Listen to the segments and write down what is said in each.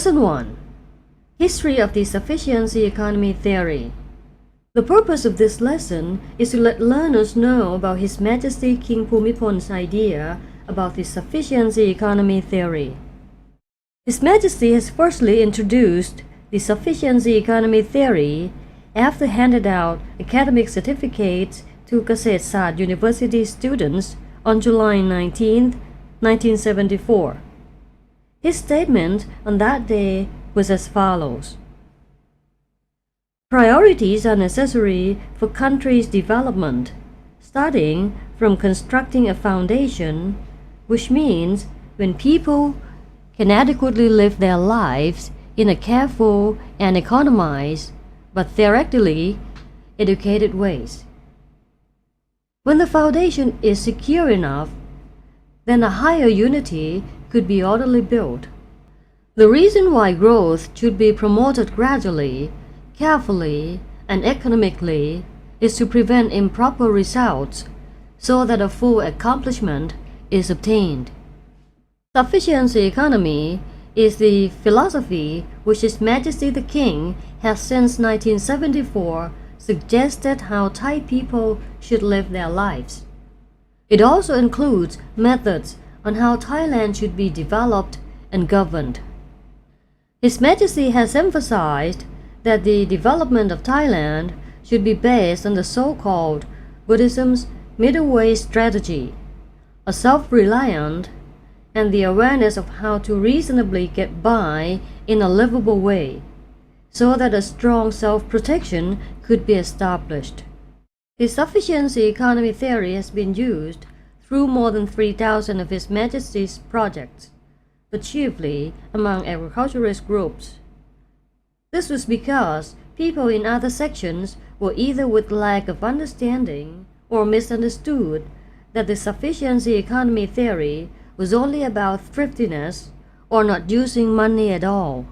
Lesson 1. History of the Sufficiency Economy Theory. The purpose of this lesson is to let learners know about His Majesty King Bhumibol's idea about the Sufficiency Economy Theory. His Majesty has firstly introduced the Sufficiency Economy Theory after handed out academic certificates to Kasetsart University students on July 19, 1974. His statement on that day was as follows. Priorities are necessary for countries' development, starting from constructing a foundation, which means when people can adequately live their lives in a careful and economized, but theoretically educated ways. When the foundation is secure enough, then a higher unity could be orderly built. The reason why growth should be promoted gradually, carefully, and economically is to prevent improper results so that a full accomplishment is obtained. Sufficiency economy is the philosophy which His Majesty the King has since 1974 suggested how Thai people should live their lives. It also includes methods on how Thailand should be developed and governed. His Majesty has emphasized that the development of Thailand should be based on the so-called Buddhism's middle way strategy, a self-reliant and the awareness of how to reasonably get by in a livable way, so that a strong self-protection could be established. The Sufficiency Economy Theory has been used through more than 3,000 of His Majesty's projects, but chiefly among agriculturist groups. This was because people in other sections were either with lack of understanding or misunderstood that the Sufficiency Economy Theory was only about thriftiness or not using money at all.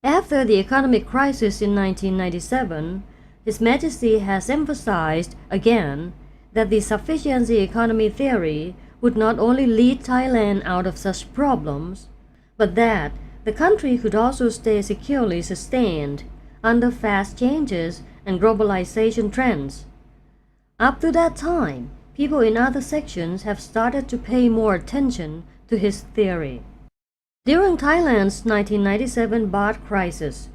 After the economic crisis in 1997, His Majesty has emphasized again that the Sufficiency Economy Theory would not only lead Thailand out of such problems, but that the country could also stay securely sustained under fast changes and globalization trends. Up to that time, people in other sections have started to pay more attention to his theory. During Thailand's 1997 baht crisis,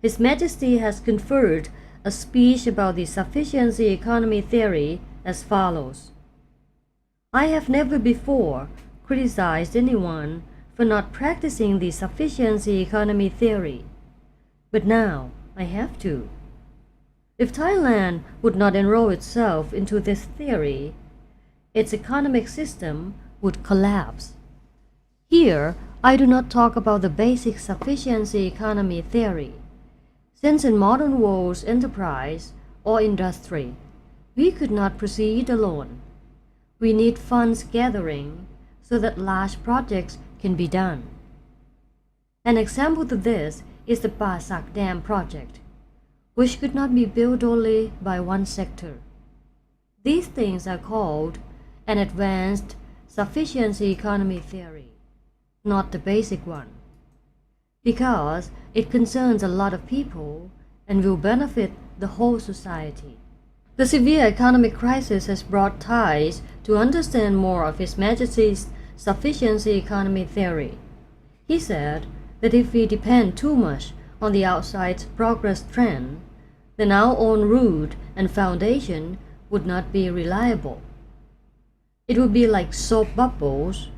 His Majesty has conferred a speech about the Sufficiency Economy Theory as follows. I have never before criticized anyone for not practicing the Sufficiency Economy Theory, but now I have to. If Thailand would not enroll itself into this theory, its economic system would collapse. Here, I do not talk about the basic Sufficiency Economy Theory, since in modern world's enterprise or industry, we could not proceed alone. We need funds gathering so that large projects can be done. An example to this is the Pasak Dam project, which could not be built only by one sector. These things are called an advanced Sufficiency Economy Theory, not the basic one, because it concerns a lot of people and will benefit the whole society. The severe economic crisis has brought Thais to understand more of His Majesty's Sufficiency Economy Theory. He said that if we depend too much on the outside progress trend, then our own root and foundation would not be reliable. It would be like soap bubbles,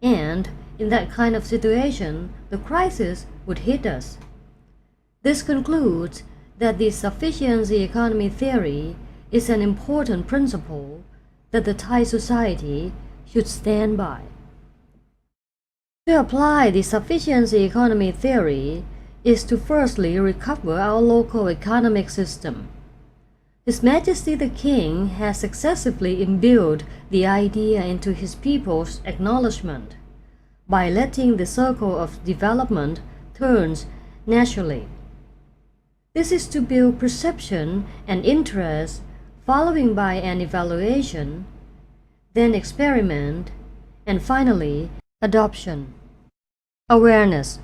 and in that kind of situation, the crisis would hit us. This concludes that the Sufficiency Economy Theory is an important principle that the Thai society should stand by. To apply the Sufficiency Economy Theory is to firstly recover our local economic system. His Majesty the King has successfully imbued the idea into his people's acknowledgement by letting the circle of development turn naturally. This is to build perception and interest, following by an evaluation, then experiment, and finally adoption. Awareness.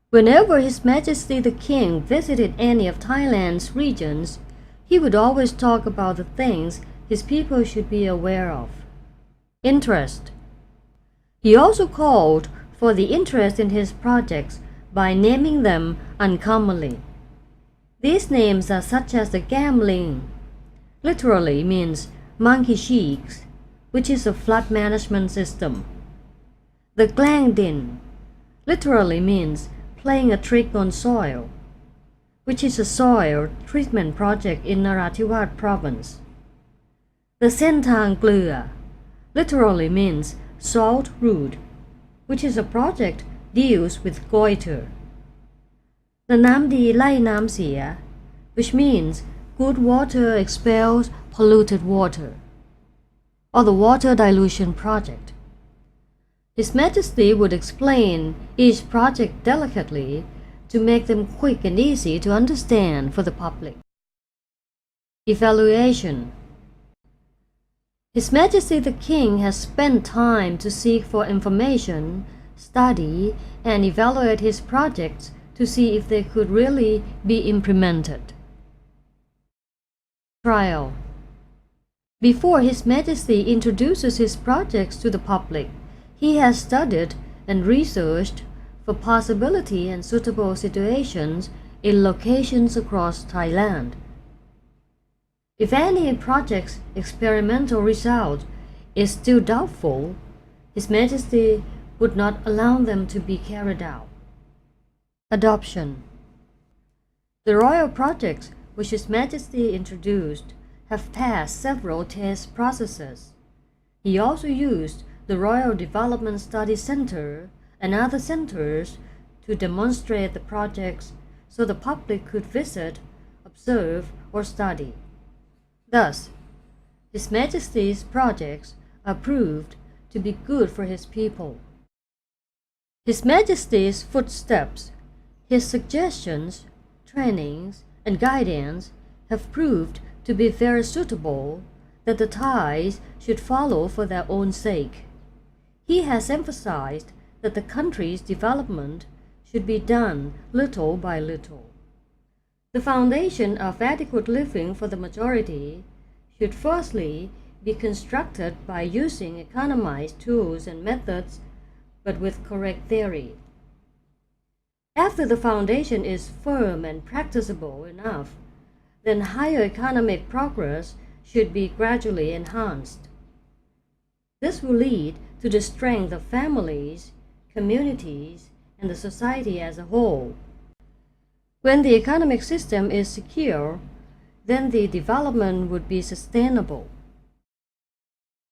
Whenever His Majesty the King visited any of Thailand's regions, he would always talk about the things his people should be aware of. Interest. He also called for the interest in his projects by naming them uncommonly. These names are such as the gambling, literally means monkey cheeks, which is a flood management system. The Glang Din, literally means playing a trick on soil, which is a soil treatment project in Narathiwat province. The Sentang Glua, literally means salt root, which is a project deals with goiter. The Nam Di Lai Nam Sia, which means good water expels polluted water, or the water dilution project. His Majesty would explain each project delicately to make them quick and easy to understand for the public. Evaluation. His Majesty the King has spent time to seek for information, study, and evaluate his projects to see if they could really be implemented. Trial. Before His Majesty introduces his projects to the public, he has studied and researched for possibility and suitable situations in locations across Thailand. If any project's experimental result is still doubtful, His Majesty would not allow them to be carried out. Adoption. The royal projects which His Majesty introduced have passed several test processes. He also used the Royal Development Study Center and other centers to demonstrate the projects so the public could visit, observe, or study. Thus, His Majesty's projects are proved to be good for his people. His Majesty's footsteps, his suggestions, trainings, and guidance have proved to be very suitable that the Thais should follow for their own sake. He has emphasized that the country's development should be done little by little. The foundation of adequate living for the majority should firstly be constructed by using economized tools and methods, but with correct theory. After the foundation is firm and practicable enough, then higher economic progress should be gradually enhanced. This will lead to the strength of families, communities, and the society as a whole. When the economic system is secure, then the development would be sustainable.